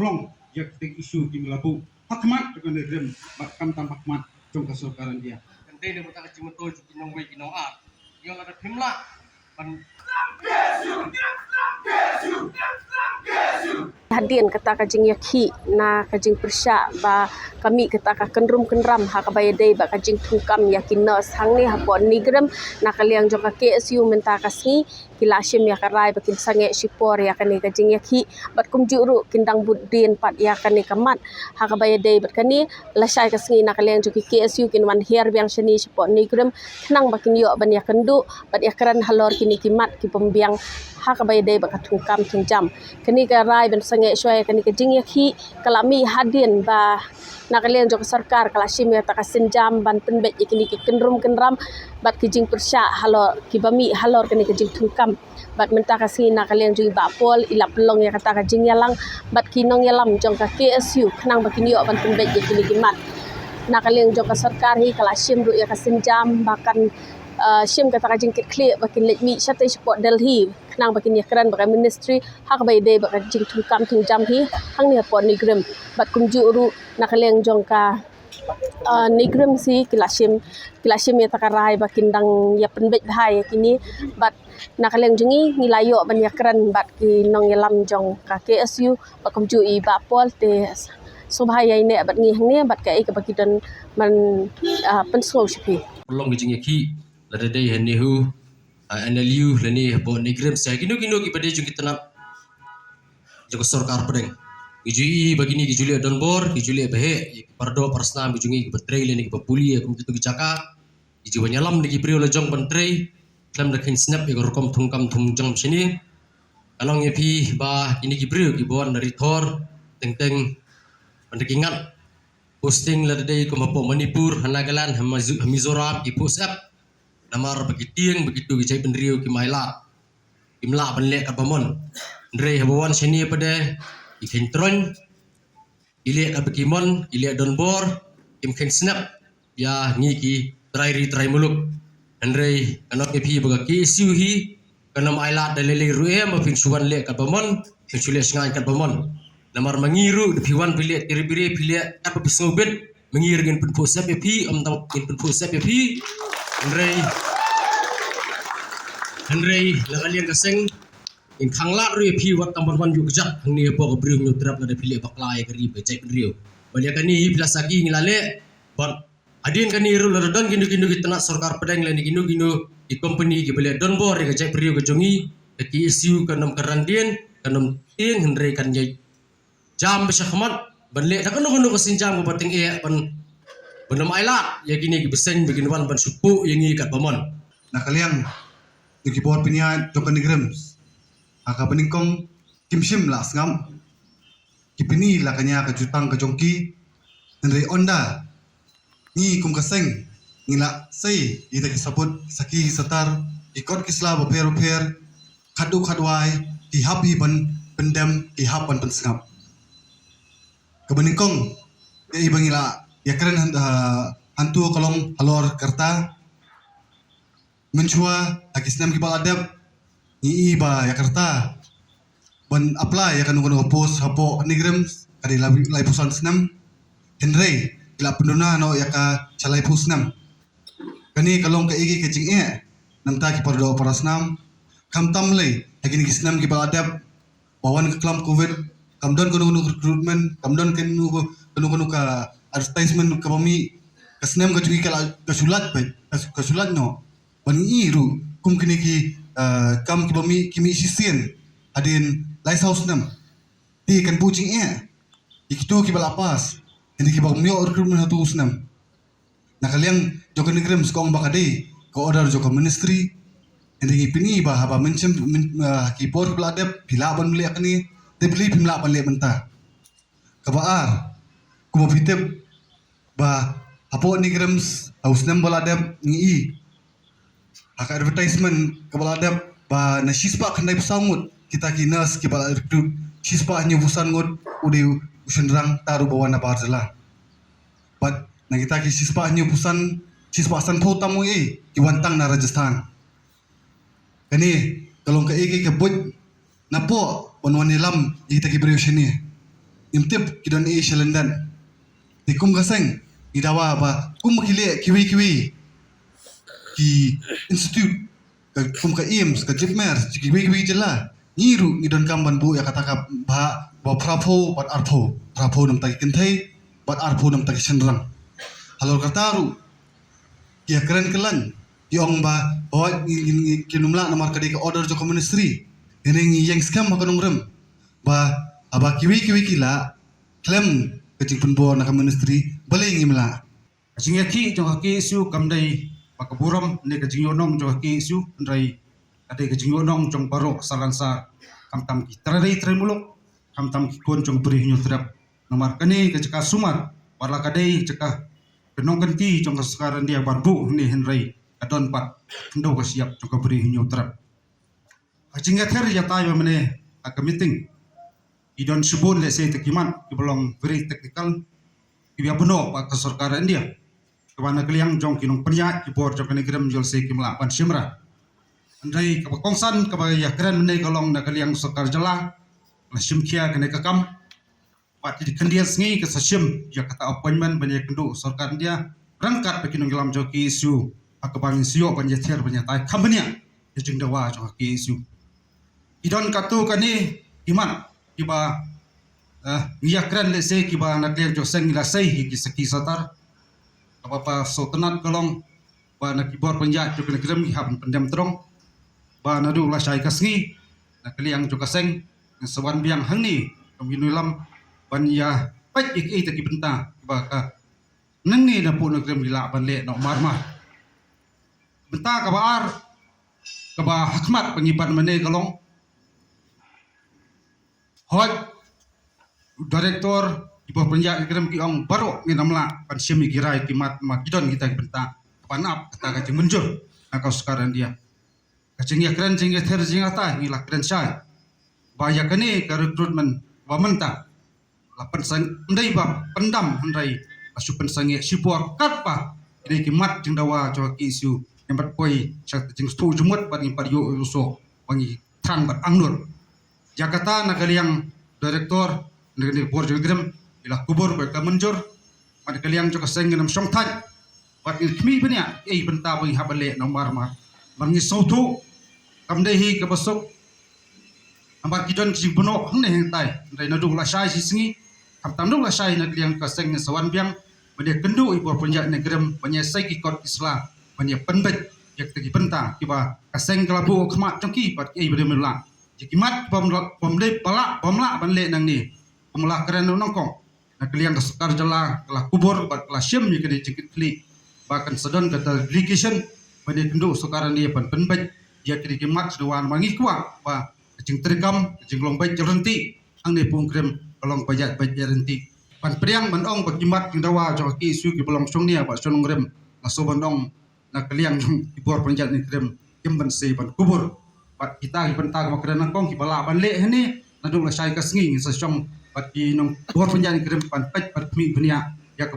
perlong yak tek isu ki melabu hakmat dengan rem bakam tam hakmat jong kesokaran dia Kante ni mata kecil betul cuci nongwe kinong ar. Yang ada pimla pan Hadian kata kajing yakhi na kajing persya ba kami kata ka kenrum kenram ha ka bayadai ba kajing tungkam yakin nos hang ni hapon nigram na kaliang joka KSU menta kasngi kilashim ya karai bakin sange sipor ya kani kajing yakhi bat kum juru kindang budin pat ya kani kamat ha ka bayadai bat kani lasai kasngi na kaliang joka KSU kin wan her biang shani sipor nigram nang bakin yo ban ya kendu bat ya karan halor kini kimat ki pembiang ha ka bayadai ba katungkam tungjam kani ka rai ban sange syai kani kajing yakhi kalami hadian ba nakalian jok sarkar kalashim ya takasin jam ban penbet yakini ki kenrum kenram bat kijing persya halor kibami halor kani kajing tungkam bat menta kasi nakalian jui bapol ila pelong ya kata kajing yalang bat kinong yalam jong ka KSU kenang bakini yo ban penbet yakini kimat nakalian jok sarkar hi kalashim ru ya kasin jam bahkan shim kata kajing kit clear bakin let mi syate support Delhi kenang bakin ya keran bakan ministry hak bai dei bakan jing tungkam tungjam hi hang ni pon nigram bat kumju ru nakaleng jongka nigram si kilashim ya takarai bakin dang ya penbet bahai kini bat nakaleng jungi nilayo ban ya keran bat ki nong yalam jong ka KSU bat kumju I bapol te subhaya ini bat ngi hang ni bat kai ka bakidan man pensol shipi pelong kecil yaki lada day henihu NLU lani bo nigram saya kino ki pada jung kita nak joko sarkar pedeng ijui bagini ki Julia Donbor ki Julia Behe pardo persna bijungi ki betrei lani ki papuli kum tu ki caka iji banyalam ki prio lejong pentrei klam dakin snap ki rokom tungkam tungjam sini along yepi ba ini ki prio ki bon dari thor teng pendekingat posting lada day ko mapo Manipur Hanagalan Mizoram ki post up namar begitu kicai penriu ki maila imla penlek ka pamon ndrei habawan seni pada ikentron ile ka bekimon ile Donbor kim ken snap ya ngiki trai muluk ndrei kanok epi baga KSU hi kanam maila dalele rue ma fin suwan le ka pamon chule sngai ka pamon namar mangiru piwan pile tiri pile apa bisngobet mengir gen pun posap epi am taw gen pun posap epi Henry lakalian kaseng in khangla ri phi wat tamban wan yu kjak hang ni po ko briu nyu trap la de phile baklai kari be cai briu balia kani hi plasaki ngilale ban adin kani ru la don ginu kitna sarkar pedang la ni ginu I company ki bele don bor ga cai briu ga jongi ki isu kanam karandien kanam ting Henry kan jai jam be shahmat ban le da kanu ko sinjam ko pating e ban Benam ailat ya gini beseng begini wan ban supu yang kat pamon. nakalian di kibor pinya jokan nigram aka peningkong kimshim la sngam kipini la kanya ka jutang ka jongki ndre onda ni kum kaseng ngila sei ita kisabut saki satar ikot kisla boper khadu khadwai ki habi ban pendam ki hapan pensngam kebeningkong ya ibangila ya keren hantu kolong halor kerta menchua akisnam ki baladap ni iba ya kerta ban apply ya kanu opos hapo nigram kadi lai pusan snam Henry ila penduna no ya ka chalai pusnam kani kalong ka igi kecing namta ki pardo parasnam kam tamle agini kisnam ki baladap bawan ke klam covid kamdon kunu recruitment kamdon kanu ka advertisement ka bami kasnem ka jugi kala kasulat no bani iru kum kini ki kam ki bami kimi sisien adin lighthouse nam ti kan pucing ikitu ki balapas ini ki bami recruitment hatu usnam nakaliang jokan nigram skong bakade ko order joka ministry ini pini bah ba mencem ki por bladap pilaban beli akni te beli pimla ban le mentah kabaar kuma pitep ba apo nigrams ausnam baladap ngi hak advertisement kabaladap ba na shispa khandai pusangut kita kinas ki bala recruit shispa nyu busan ngot udi usenrang taru bawana barzala but na kita ki shispa nyu busan shispa san pho tamu ki wantang na Rajasthan kani kalong ka igi ka bud napo wanwanilam kita ki breu sini imtip kidon London. Di kum kaseng idawa ba kum kile kiwi ki institute kum ka IMS ka jipmer kiwi jela ngiru ngidon kamban bu ya kata ka ba prapo bat arpo nam tagi kentai bat arpo nam tagi senrang halor kataru ya keren kelan yong ba bawa kinumla namar kadi ka order joko ministry ini yang skam makanung rem ba aba kiwi kila klem kecing penbo nak ministry baling imla Kajing yaki jong haki isu kamdai pakaburam ne kajing yonong jong haki isu ndai adai kajing yonong jong barok salansa kam ki terai muluk kam ki kon jong beri hinyo terap nomar kani kajaka sumat warla kadai jaka penong ganti jong sekarang dia barbu ne henrai adon pat ndo ka siap jong beri hinyo terap kajing yater ya tayo mene aka meeting idon subon le se tekiman belum very technical ibya buno pak kesorkaran dia kawana kaliang jong kinong penya kibor jong kanigram jol se kimla pan simra andai kapakongsan kabaya keren mene kalong na kaliang sorkar jala la simkia kene kakam pat di kendia sngi ke sasim ya kata appointment banyak kendu sorkar dia rangkat bekinong gilam joki isu akabang sio banyak ter banyak tai kambanya jeng dawa jong ki isu idon katu kani iman kiba ngiyakran le se kiba nakliang jo seng la sei hi kisaki satar apa so tenat kolong ba nakibor penjat jo kena krem hab pendam trong ba nadu la sai kasngi nakliang jo kaseng sawan biang hangni kominulam ban ya pat ik ta kibenta ba ka nangni na pu nakrem gila ban le no marmar benta ka baar ka ba hakmat pengiban mane kolong hot Direktor di bawah penjak kiram ki ong baru ni namla pan semi kirai kimat makidon kita benta panap kata kacing menjur nakau sekarang dia kacing ya keren jing ter jing ata ni lah keren syai baya kene ke rekrutmen wa menta lapan sang ndai ba pendam ndai asu pensange sipor katpa ini kimat jing dawa jo ki isu yang berpoi syak jing stu jumut ban impar yo uso wangi trang bat angnur Jakarta nakaliang direktor negeri borjo grem ila kubur ba menjur mad kaliang jo kaseng nam song thaj bat khmi bania ei benta bang habale no marmar mangi sautu kamde hi ka basuk ambar kidon ki bono hangne heng tai dai na du la sai si singi kam tam du la sai na kaliang kaseng sawan biang bade kendu i bor penjak negrem banya sai ki kot isla banya penbet yak tegi benta kiba kaseng kalabu khmat chongki bat ei bade mela jikimat pom de pala pomla ban le nang ni pemula keren nongkong nak kalian ke sekar jala kelah kubur bat kelah syem ni kene jikit klik bahkan sedon kata delegation pada kendu sekarang dia pan penbet dia kiri kimat seduan mangi kuat ba kecing terkam kecing lombai jerenti ang ni pung krem kolong pajak jerenti pan priang bandong bakimat kindawa jo ki su ki bolong song ni ba sonong rem aso bandong nak kalian ibor penjat ni krem kimban se ban kubur bat kita ki pentag makren nongkong ki bala ban le hene nadung la sai kasngi sa song pat ki nong bor penjani krem pan pet pat mi benia ya ka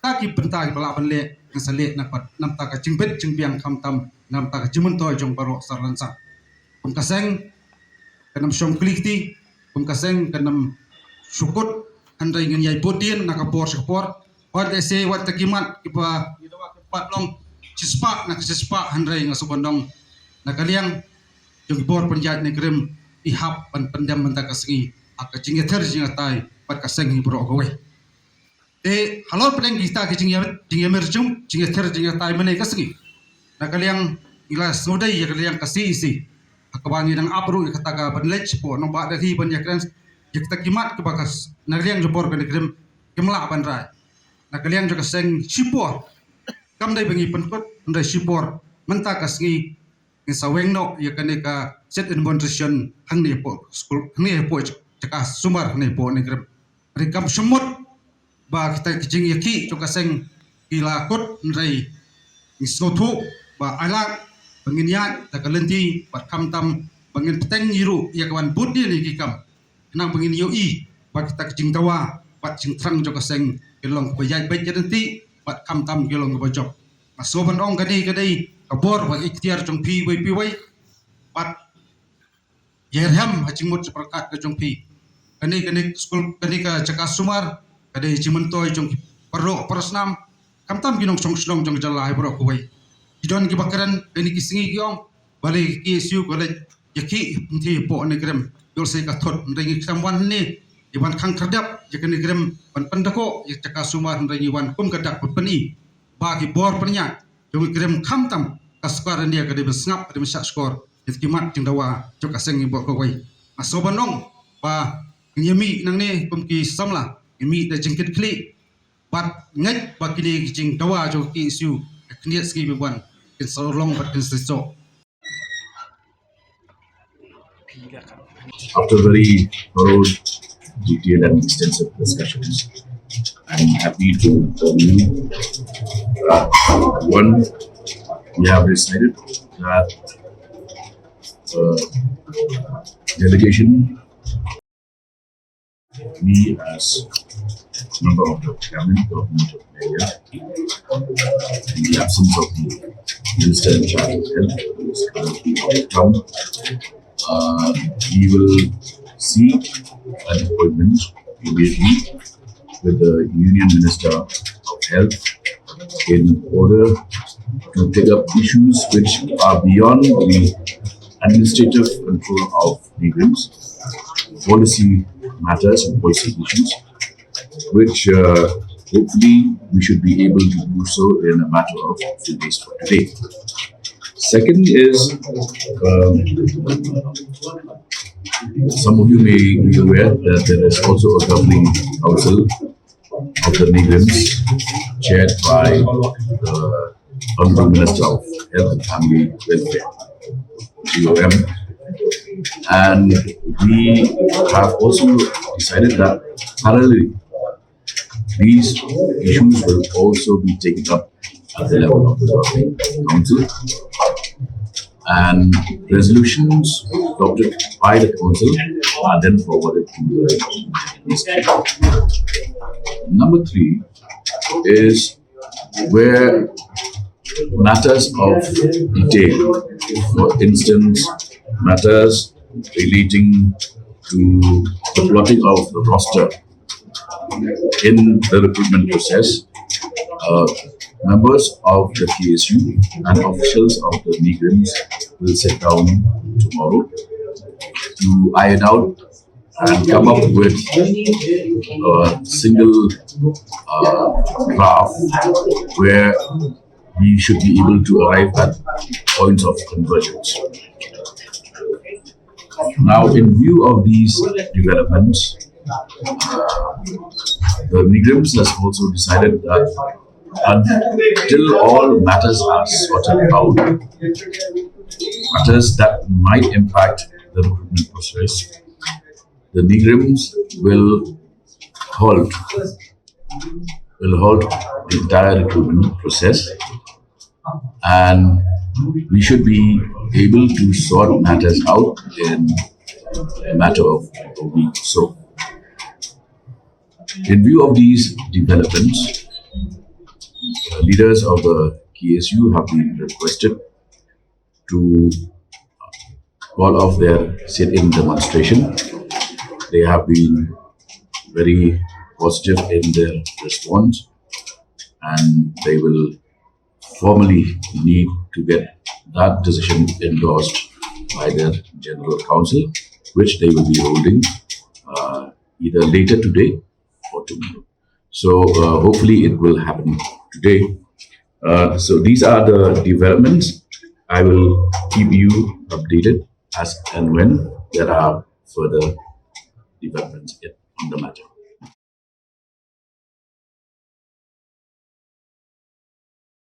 ta ki benta ki bala ban le ngasale nak pat nam ta ka jingbet jingbiang kham tam nam ta ka jimun to jong baro sarlansa kum kaseng kanam shom klikti kum kaseng kanam syukut andai ngen yai podien nak por sekpor wat ese wat takimat ki pa pat long cispa nak cispa andai ngasubondong nak kaliang jong bor penjat ni krem ihap pan pendam menta kasngi aka jingeter jingatai pat kaseng bro gowe te halor pedeng kita ke jingemer jum jingeter jingatai mene kasngi nakaliang ila sodai ya kaliang kasi isi akabangi nang abru kata ka banlech po no ba dahi ban yakran yakta kimat ke bakas nakaliang jobor kan krem kemla ban rai nakaliang jo kaseng sipor kam dai bengi penkot ndai sipor menta kasngi ngisaweng no ya kaneka set in nutrition hang ne po school ne po caka sumar ne po ne grem rikam semut ba kita kijing yaki to kaseng ila kot nrai ngisnotu ba ala penginyat ta kalenti pat kam tam bangin peteng yiru ya kawan budi ni kikam nang bangin yoi ba kita kijing tawa pat jing trang to kaseng kelong bayai baik nanti pat kam tam kelong bajok masoban ong kadai kabor ba ikhtiar jong pi wai pat yerham hajimut seperkat ke jong pi kani skul kani ka Cakas Sumar kani Cimentoy jong perok persnam kamtam ginong song slong jong jalai bro kuwai idon ki bakaran kani kisingi giong balik ki siu balik yaki mti po negrem yol sei ka thot ndengi samwan ni iwan khang thadap yakan negrem pan pandako yak Cakas Sumar ndengi wan kum kadak peni bagi bor penya jong negrem kamtam kaskar dia kade besngap kade mesak skor kimat jeng dawa jok aseng ibo kuwai asobanong ba nyemi nang ne pumki samla nyemi da jengkit kli bat ngat ba kini jing dawa jo ki isu kniat ski biwan kin so long bat kin so. After very thorough, detailed and extensive discussions, I'm happy to tell you one, we have decided that delegation, me as member of the cabinet government of area, in the absence of the minister in charge of health, who is currently on the ground, we will seek an appointment immediately with the Union Minister of Health in order to take up issues which are beyond the administrative control of Negrams, policy matters and policy issues, which hopefully we should be able to do so in a matter of a few days from today. Second is, some of you may be aware that there is also a governing council of the Negrams chaired by the Honorable Minister of Health and Family Welfare, GOM, and we have also decided that parallelly these issues will also be taken up at the level of the governing council, and resolutions adopted by the council are then forwarded to the ministry. Number 3 is where matters of detail, for instance, matters relating to the plotting of the roster in the recruitment process, members of the KSU and officials of the Negrams will sit down tomorrow to iron out and come up with a single draft where we should be able to arrive at points of convergence. Now, in view of these developments, the Negrams has also decided that until all matters are sorted out, matters that might impact the recruitment process, the Negrams will halt the entire recruitment process, and we should be able to sort matters out in a matter of a week or so. In view of these developments, leaders of the KSU have been requested to call off their sit-in demonstration. They have been very positive in their response, and they will formally need to get that decision endorsed by their General Council, which they will be holding either later today or tomorrow. So hopefully it will happen today. So these are the developments. I will keep you updated as and when there are further developments on the matter.